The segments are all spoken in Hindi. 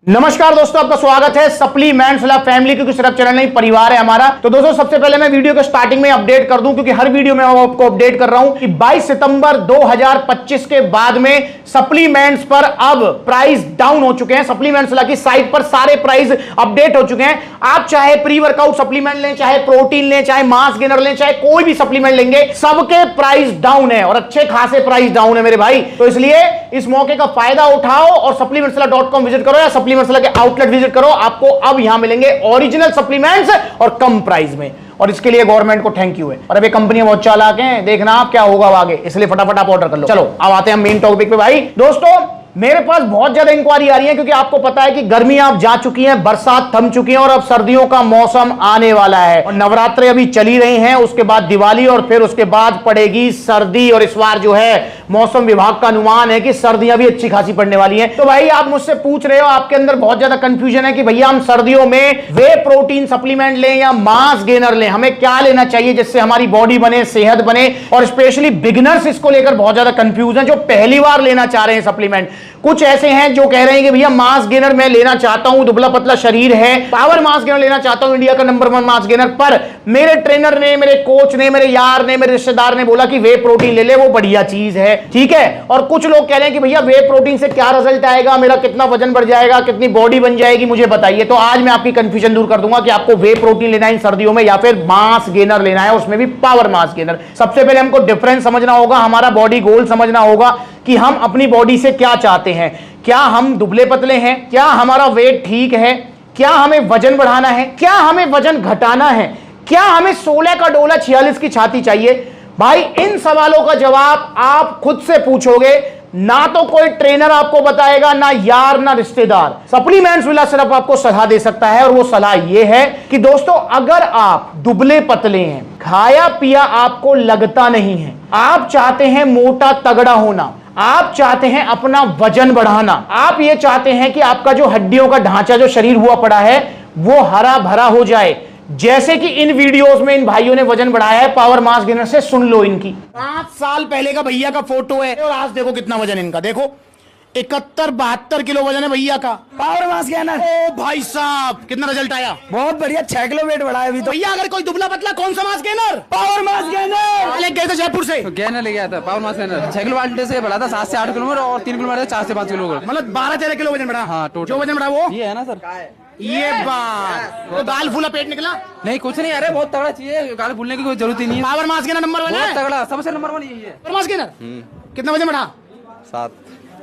नमस्कार दोस्तों, आपका स्वागत है सप्लीमेंट्स लैब फैमिली, क्योंकि सिर्फ चैनल नहीं परिवार है हमारा। तो दोस्तों सबसे पहले मैं वीडियो के स्टार्टिंग में अपडेट कर दूं, क्योंकि हर वीडियो में मैं आपको अपडेट कर रहा हूं कि 22 सितंबर 2025 के बाद में सप्लीमेंट्स पर अब प्राइस डाउन हो चुके हैं। सप्लीमेंट्स लैब की साइट पर सारे प्राइस अपडेट हो चुके हैं। आप चाहे प्री वर्कआउट सप्लीमेंट लें, चाहे प्रोटीन लें, चाहे मास गेनर लें, चाहे कोई भी सप्लीमेंट लेंगे, सबके प्राइस डाउन है और अच्छे खासे प्राइस डाउन है मेरे भाई। तो इसलिए इस मौके का फायदा उठाओ और supplementsla.com विजिट करो या सप्लीमेंट्स के आउटलेट विजिट करो। आपको अब यहां मिलेंगे ओरिजिनल सप्लीमेंट्स और कम प्राइस में, और इसके लिए गवर्नमेंट को थैंक यू है। और अभी कंपनियां बहुत चालाक हैं, देखना आप क्या होगा आगे, इसलिए फटाफट आप ऑर्डर कर लो। चलो अब आते हैं मेन टॉपिक पे भाई। दोस्तों मेरे पास बहुत ज्यादा इंक्वायरी आ रही है, क्योंकि आपको पता है कि गर्मी आप जा चुकी है, बरसात थम चुकी है और अब सर्दियों का मौसम आने वाला है। और नवरात्रे अभी चली रही हैं, उसके बाद दिवाली और फिर उसके बाद पड़ेगी सर्दी। और इस बार जो है मौसम विभाग का अनुमान है कि सर्दियां भी अच्छी खासी पड़ने वाली हैं। तो भाई आप मुझसे पूछ रहे हो, आपके अंदर बहुत ज्यादा कंफ्यूजन है कि भैया हम सर्दियों में वे प्रोटीन सप्लीमेंट लें या मास गेनर लें, हमें क्या लेना चाहिए जिससे हमारी बॉडी बने, सेहत बने। और स्पेशली बिगिनर्स इसको लेकर बहुत ज्यादा कंफ्यूज हैं, जो पहली बार लेना चाह रहे हैं सप्लीमेंट। कुछ ऐसे हैं जो कह रहे हैं कि भैया मास गेनर मैं लेना चाहता हूं, दुबला पतला शरीर है, पावर मास गेनर लेना चाहता हूं, इंडिया का नंबर 1 मास गेनर, पर मेरे ट्रेनर ने, मेरे कोच ने, मेरे यार ने, मेरे रिश्तेदार ने बोला कि वे प्रोटीन ले ले, वो बढ़िया चीज है, ठीक है। और कुछ लोग कह रहे हैं कि भैया वे प्रोटीन से क्या रिजल्ट आएगा, मेरा कितना वजन बढ़ जाएगा, कितनी बॉडी बन जाएगी, मुझे बताइए। तो आज मैं आपकी कंफ्यूजन दूर कर दूंगा कि आपको वे प्रोटीन लेना है इन सर्दियों में या फिर मास गेनर लेना है, उसमें भी पावर मास गेनर। सबसे पहले हमको डिफरेंस समझना होगा, हमारा बॉडी गोल समझना होगा कि हम अपनी बॉडी से क्या चाहते हैं। क्या हम दुबले पतले हैं, क्या हमारा वेट ठीक है, क्या हमें वजन बढ़ाना है, क्या हमें वजन घटाना है, क्या हमें 16 का डोला 46 की छाती चाहिए। भाई इन सवालों का जवाब आप खुद से पूछोगे, ना तो कोई ट्रेनर आपको बताएगा, ना यार, ना रिश्तेदार। सप्लीमेंट्स विला सिर्फ आपको सलाह दे सकता है, और वो सलाह ये है कि दोस्तों अगर आप दुबले पतले हैं, खाया पिया आपको लगता नहीं है, आप चाहते हैं मोटा तगड़ा होना, आप चाहते हैं अपना वजन बढ़ाना, आप ये चाहते हैं कि आपका जो हड्डियों का ढांचा, जो शरीर हुआ पड़ा है, वो हरा भरा हो जाए, जैसे कि इन वीडियोस में इन भाइयों ने वजन बढ़ाया है पावर मास गेनर से। सुन लो, इनकी 5 साल पहले का भैया का फोटो है और आज देखो कितना वजन इनका, देखो 71-72 किलो वजन है भैया का, पावर मास गेनर। ओ भाई साहब कितना रिजल्ट आया, बहुत बढ़िया, 6 किलो वेट बढ़ाया अभी तो। भैया अगर कोई दुबला पतला कौन सा mass gainer, power mass gainer ले गए थे जयपुर से, तो गेनर ले गया था पावर मास गेनर 6 किलो वाले से बढ़ा था 7 से 8 किलो और 3 किलो 4 से 5 किलो, मतलब 12-13 किलो वजन बढ़ा। हाँ, टोटल जो वजन बढ़ा वो ये है ना सर। ये बात तो दाल फूला पेट निकला नहीं, कुछ नहीं, अरे बहुत तगड़ा चाहिए, गाल भूलने की कोई जरूरत ही नहीं है। पावर मास गेनर नंबर 1 बहुत है, तगड़ा, सबसे नंबर 1 यही है पावर मास गेनर। कितना वजन बढ़ा, 7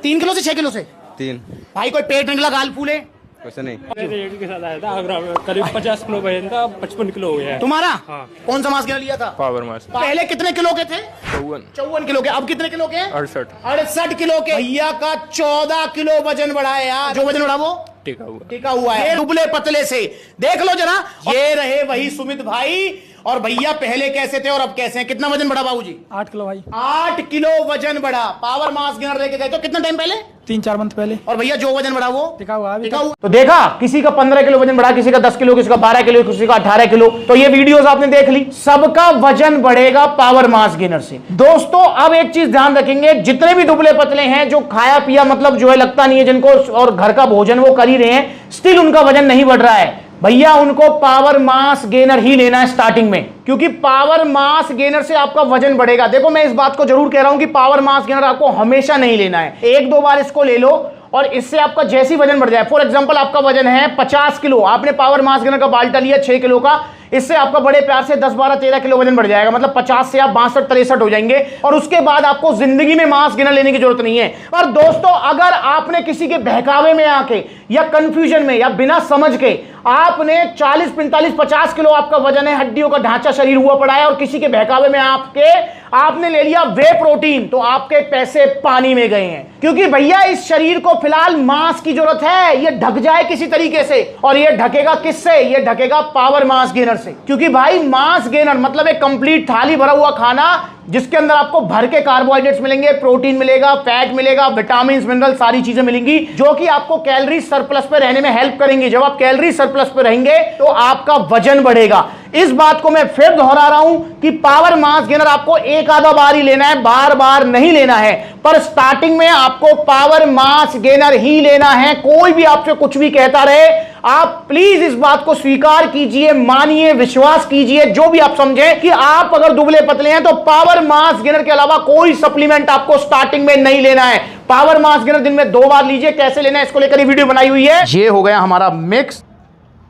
3 किलो से 6 किलो से। 3 भाई कोई पेट निकला, गाल फूले, कुछ नहीं। रेडी के साथ आया था आगरा में, करीब 50 किलो वजन था, 55 किलो हो गया है। तुम्हारा हाँ। कौन सा मास गेनर लिया था, पावर मास पहले कितने किलो के थे, 54 54 किलो के, अब कितने किलो के, 68 किलो के। भैया का 14 किलो वजन बढ़ा है यार, जो वजन बढ़ा वो टिका हुआ है दुबले पतले से। देख लो जरा, ये रहे वही सुमित भाई, और भैया पहले कैसे थे और अब कैसे हैं। कितना वजन बढ़ा बाबूजी, 8 किलो भाई, 8 किलो वजन बढ़ा। पावर मास गेनर लेके गए तो कितना टाइम पहले, 3-4 मंथ पहले। और भैया जो वजन बढ़ा वो टिका हुआ अभी तक। तो देखा, किसी का 15 किलो वजन बढ़ा, किसी का 10 किलो, किसी का 12 किलो, किसी का 18 किलो। तो ये वीडियोस आपने देख ली, सबका वजन बढ़ेगा पावर मास गेनर से। दोस्तों अब एक चीज ध्यान रखेंगे, जितने भी दुबले पतले हैं, जो खाया पिया मतलब जो है लगता नहीं है जिनको, और घर का भोजन वो कर ही रहे हैं, स्टिल उनका वजन नहीं बढ़ रहा है, भैया उनको पावर मास गेनर ही लेना है स्टार्टिंग में, क्योंकि पावर मास गेनर से आपका वजन बढ़ेगा। देखो मैं इस बात को जरूर कह रहा हूं कि पावर मास गेनर आपको हमेशा नहीं लेना है, 1-2 बार इसको ले लो और इससे आपका जैसी वजन बढ़ जाए। फॉर एग्जांपल आपका वजन है 50 किलो, आपने पावर मास गेनर का बाल्टा लिया 6 किलो का, इससे आपका बड़े प्यार से 10-12-13 किलो वजन बढ़ जाएगा, मतलब 50 से आप 62-63 हो जाएंगे, और उसके बाद आपको जिंदगी में मास गेनर लेने की जरूरत नहीं है। और दोस्तों अगर आपने किसी के बहकावे में आके या कंफ्यूजन में या बिना समझ के आपने 40, 45, 50 किलो आपका वजन है, हड्डियों का ढांचा शरीर हुआ पड़ा है, और किसी के बहकावे में आपने ले लिया वे प्रोटीन, तो आपके पैसे पानी में गए हैं। क्योंकि भैया इस शरीर को फिलहाल मास की जरूरत है, ये ढक जाए किसी तरीके से, और ये ढकेगा किससे, ये ढकेगा पावर मास गेनर से। क्योंकि भाई मास गेनर मतलब एक कंप्लीट थाली भरा हुआ खाना, जिसके अंदर आपको भर के कार्बोहाइड्रेट्स मिलेंगे, प्रोटीन मिलेगा, फैट मिलेगा, विटामिन मिनरल, सारी चीजें मिलेंगी, जो कि आपको कैलोरी सरप्लस पे रहने में हेल्प करेंगे। जब आप कैलोरी सरप्लस पे रहेंगे तो आपका वजन बढ़ेगा। इस बात को मैं फिर दोहरा रहा हूं कि पावर मास गेनर आपको एक आधा बार ही लेना है, बार बार नहीं लेना है। पर स्टार्टिंग में आपको पावर मास गेनर ही लेना है। कोई भी आपसे कुछ भी कहता रहे, आप प्लीज इस बात को स्वीकार कीजिए, मानिए, विश्वास कीजिए, जो भी आप समझें कि आप अगर दुबले पतले हैं तो पावर मास गेनर के अलावा कोई सप्लीमेंट आपको स्टार्टिंग में नहीं लेना है। पावर मास गेनर दिन में 2 बार लीजिए। कैसे लेना है इसको लेकर ही वीडियो बनाई हुई है। ये हो गया हमारा मिक्स,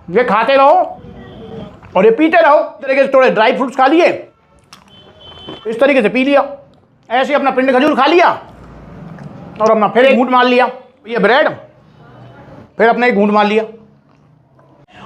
ये खाते रहो और ये पीते रहो। इस तरीके से थोड़े ड्राई फ्रूट्स खा लिए, इस तरीके से पी लिया, ऐसे अपना पिंड खजूर खा लिया और अपना फिर एक घूंट मार लिया, ये ब्रेड, फिर अपना एक घूंट मार लिया।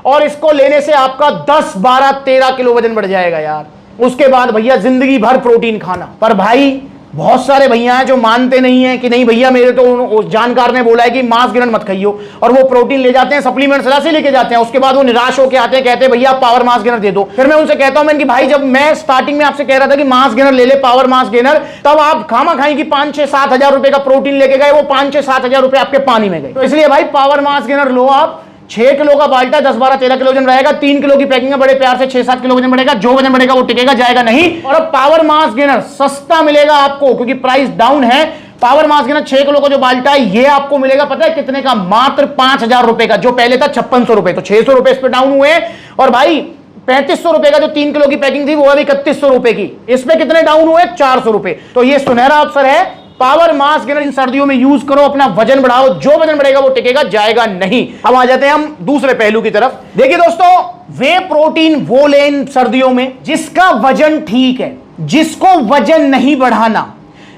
और इसको लेने से आपका 10, 12, 13 किलो वजन बढ़ जाएगा यार। उसके बाद भैया जिंदगी भर प्रोटीन खाना। पर भाई बहुत सारे भैया हैं जो मानते नहीं हैं कि नहीं भैया मेरे तो उस जानकार ने बोला है कि मास गेनर मत खाइयो, और वो प्रोटीन ले जाते हैं, सप्लीमेंट सलाह से लेके जाते हैं। उसके बाद वो निराश होकर आते हैं, कहते हैं भैया पावर मास गेनर दे दो। फिर मैं उनसे कहता हूं कि भाई जब मैं स्टार्टिंग में आपसे कह रहा था कि मास गेनर ले ले, पावर मास गेनर, तब आप खामा खाई कि 5-6-7 हजार रुपए का प्रोटीन लेके गए, वो 5-6-7 हजार रुपए आपके पानी में गए। तो इसलिए भाई पावर मास गेनर लो आप। 6 किलो का बाल्टा 10, 12, 13 किलो वजन रहेगा। 3 किलो की पैकिंग में बड़े प्यार से 6-7 किलो वजन बढ़ेगा। जो वजन बढ़ेगा वो टिकेगा, जाएगा नहीं। और अब पावर मास गेनर सस्ता मिलेगा आपको क्योंकि प्राइस डाउन है। पावर मास गेनर 6 किलो का जो बाल्टा है ये आपको मिलेगा पता है कितने का? मात्र 5,000 रुपए का। जो पहले था 5600 रुपए, तो 600 रुपए इस पे डाउन हुए। और भाई 3500 रुपए का जो 3 किलो की पैकिंग थी वो अभी 3100 रुपए की, इस पे कितने डाउन हुए? 400 रुपए। तो ये सुनहरा अवसर है। पावर मास गेनर इन सर्दियों में यूज करो, अपना वजन बढ़ाओ। जो वजन बढ़ेगा वो टिकेगा, जाएगा नहीं। अब आ जाते हैं हम दूसरे पहलू की तरफ। देखिए दोस्तों, वे प्रोटीन वो ले इन सर्दियों में जिसका वजन ठीक है, जिसको वजन नहीं बढ़ाना,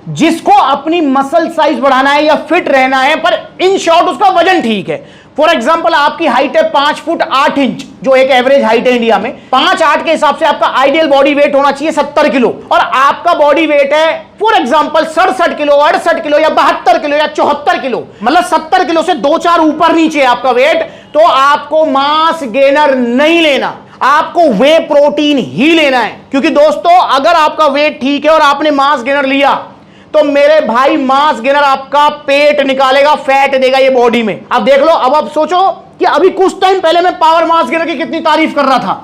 जिसको अपनी मसल साइज बढ़ाना है या फिट रहना है, पर इन शॉर्ट उसका वजन ठीक है। फॉर एग्जाम्पल आपकी हाइट है 5 फुट 8 इंच, जो एक एवरेज हाइट है इंडिया में। 5-8 के हिसाब से आपका आइडियल बॉडी वेट होना चाहिए 70 किलो, और आपका बॉडी वेट है फॉर एग्जाम्पल 67 किलो, 68 किलो या 72 किलो या 74 किलो, मतलब 70 किलो से 2-4 ऊपर नीचे आपका वेट, तो आपको मास गेनर नहीं लेना, आपको वे प्रोटीन ही लेना है। क्योंकि दोस्तों अगर आपका वेट ठीक है और आपने मास गेनर लिया तो मेरे भाई मास गेनर आपका पेट निकालेगा, फैट देगा ये बॉडी में। अब देख लो, अब आप सोचो कि अभी कुछ टाइम पहले मैं पावर मास गेनर की कितनी तारीफ कर रहा था,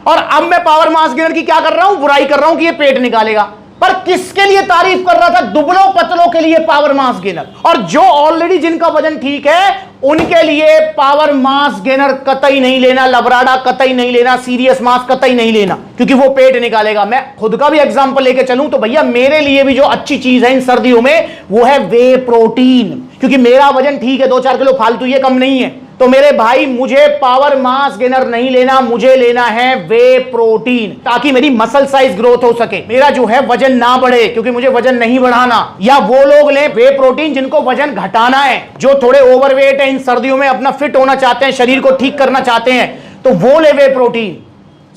और अब मैं पावर मास गेनर की क्या कर रहा हूं? बुराई कर रहा हूं कि ये पेट निकालेगा। पर किसके लिए तारीफ कर रहा था? दुबलों पतलों के लिए पावर मास गेनर। और जो ऑलरेडी जिनका वजन ठीक है उनके लिए पावर मास गेनर कतई नहीं लेना, लबराडा कतई नहीं लेना, सीरियस मास कतई नहीं लेना, क्योंकि वो पेट निकालेगा। मैं खुद का भी एग्जांपल लेके चलूं तो भैया मेरे लिए भी जो अच्छी चीज है इन सर्दियों में वो है वे प्रोटीन, क्योंकि मेरा वजन ठीक है, 2-4 किलो फालतू, ये कम नहीं है। तो मेरे भाई मुझे पावर मास गेनर नहीं लेना, मुझे लेना है वे प्रोटीन, ताकि मेरी मसल साइज ग्रोथ हो सके, मेरा जो है वजन ना बढ़े, क्योंकि मुझे वजन नहीं बढ़ाना। या वो लोग लें वे प्रोटीन जिनको वजन घटाना है, जो थोड़े ओवरवेट है, इन सर्दियों में अपना फिट होना चाहते हैं, शरीर को ठीक करना चाहते हैं, तो वो ले वे प्रोटीन।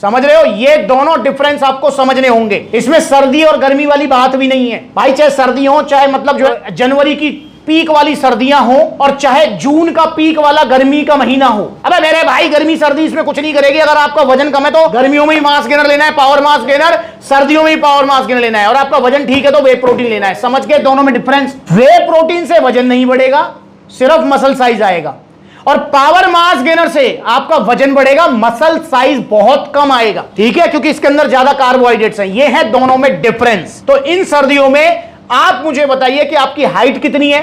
समझ रहे हो? ये दोनों डिफरेंस आपको समझने होंगे। इसमें सर्दी और गर्मी वाली बात भी नहीं है भाई, चाहे सर्दी हो, चाहे मतलब जो जनवरी की पीक वाली सर्दियां हो, और चाहे जून का पीक वाला गर्मी का महीना हो। अबे मेरे भाई गर्मी सर्दी इसमें कुछ नहीं करेगी। अगर आपका वजन कम है तो गर्मियों में ही मास गेनर लेना है पावर मास गेनर, सर्दियों में ही पावर मास गेनर लेना है, और आपका वजन ठीक है तो वे प्रोटीन लेना है। समझ गए दोनों में डिफरेंस? वे प्रोटीन से वजन नहीं बढ़ेगा, सिर्फ मसल साइज आएगा, और पावर मास गेनर से आपका वजन बढ़ेगा, मसल साइज बहुत कम आएगा। ठीक है? क्योंकि इसके अंदर ज्यादा कार्बोहाइड्रेट्स हैं। ये है दोनों में डिफरेंस। तो इन सर्दियों में आप मुझे बताइए कि आपकी हाइट कितनी है,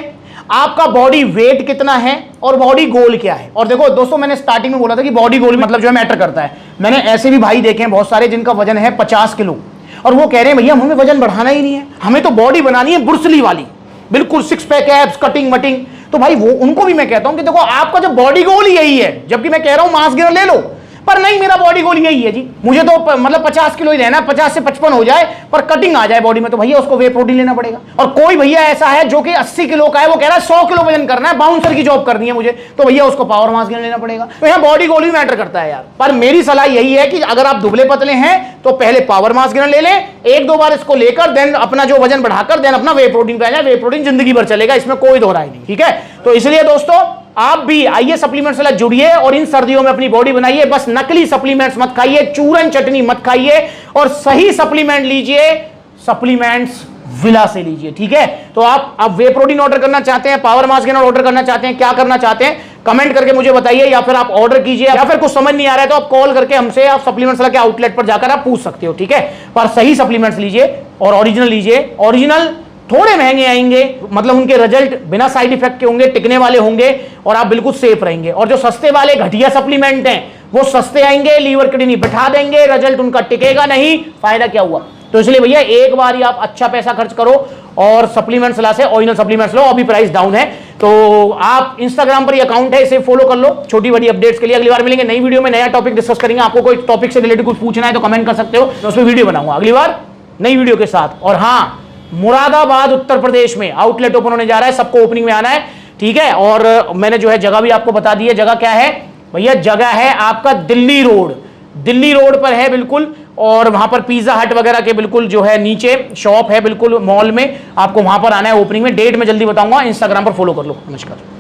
आपका बॉडी वेट कितना है, और बॉडी गोल क्या है। और देखो दोस्तों, मैंने स्टार्टिंग में बोला था कि बॉडी गोल मतलब जो है मैटर करता है। मैंने ऐसे भी भाई देखे हैं बहुत सारे जिनका वजन है 50 किलो, और वो कह रहे हैं भैया हमें वजन बढ़ाना ही नहीं है, हमें तो बॉडी बनानी है ब्रुसली वाली, बिल्कुल 6 पैक एब्स, कटिंग वटिंग। तो भाई वो उनको भी मैं कहता हूं कि देखो आपका जो बॉडी गोल यही है, जबकि मैं कह रहा हूं मास गेनर ले लो, पर नहीं, मेरा बॉडी गोल यही है जी, मुझे तो मतलब 50 किलो ही रहना है, 50 से 55 हो जाए पर कटिंग आ जाए बॉडी में, तो भैया उसको वे प्रोटीन लेना पड़ेगा। और कोई भैया ऐसा है जो कि 80 किलो का है, वो कह रहा है 100 किलो वजन करना है, बाउंसर की जॉब करनी है मुझे, तो भैया उसको पावर मास गेनर लेना पड़ेगा। तो यहाँ बॉडी गोल भी मैटर करता है यार। पर मेरी सलाह यही है कि अगर आप दुबले पतले हैं तो पहले पावर मास गेनर ले लें, 1-2 बार इसको लेकर देन अपना जो वजन बढ़ाकर देन अपना वे प्रोटीन पे आ जाए। वे प्रोटीन जिंदगी भर चलेगा, इसमें कोई दो राय नहीं। ठीक है? तो इसलिए दोस्तों आप भी आइए सप्लीमेंट्स से जुड़िए और इन सर्दियों में अपनी बॉडी बनाइए। बस नकली सप्लीमेंट्स मत खाइए, चूरन चटनी मत खाइए, और सही सप्लीमेंट लीजिए, सप्लीमेंट्स विला से लीजिए। ठीक है? तो आप वे प्रोटीन ऑर्डर करना चाहते हैं, पावर मास गेनर ऑर्डर करना चाहते हैं, क्या करना चाहते हैं, कमेंट करके मुझे बताइए, या फिर आप ऑर्डर कीजिए, या फिर कुछ समझ नहीं आ रहा है तो आप कॉल करके हमसे आप सप्लीमेंट्स के आउटलेट पर जाकर आप पूछ सकते हो, ठीक है। पर सही सप्लीमेंट्स लीजिए और ओरिजिनल लीजिए। ओरिजिनल थोड़े महंगे आएंगे, मतलब उनके रिजल्ट बिना साइड इफेक्ट के होंगे, टिकने वाले होंगे और आप बिल्कुल सेफ रहेंगे। और जो सस्ते वाले घटिया सप्लीमेंट हैं वो सस्ते आएंगे, लीवर किडनी बिठा देंगे, रिजल्ट उनका टिकेगा नहीं, फायदा क्या हुआ। तो इसलिए भैया एक बार ही आप अच्छा पैसा खर्च करो और सप्लीमेंट्स ला से ओरिजिनल सप्लीमेंट्स लो। अभी प्राइस डाउन है, तो आप इंस्टाग्राम पर अकाउंट है, इसे फॉलो कर लो छोटी बड़ी अपडेट्स के लिए। अगली बार मिलेंगे नई वीडियो में, नया टॉपिक डिस्कस करेंगे। आपको कोई टॉपिक से रिलेटेड कुछ पूछना है तो कमेंट कर सकते हो, मैं उस पर वीडियो बनाऊंगा अगली बार नई वीडियो के साथ। और हाँ, मुरादाबाद उत्तर प्रदेश में आउटलेट ओपन होने जा रहा है, सबको ओपनिंग में आना है, ठीक है। और मैंने जो है जगह भी आपको बता दी है। जगह क्या है भैया? जगह है आपका दिल्ली रोड, दिल्ली रोड पर है बिल्कुल। और वहां पर पिज्जा हट वगैरह के बिल्कुल जो है नीचे शॉप है, बिल्कुल मॉल में। आपको वहां पर आना है ओपनिंग में। डेट में जल्दी बताऊंगा, इंस्टाग्राम पर फॉलो कर लो। नमस्कार।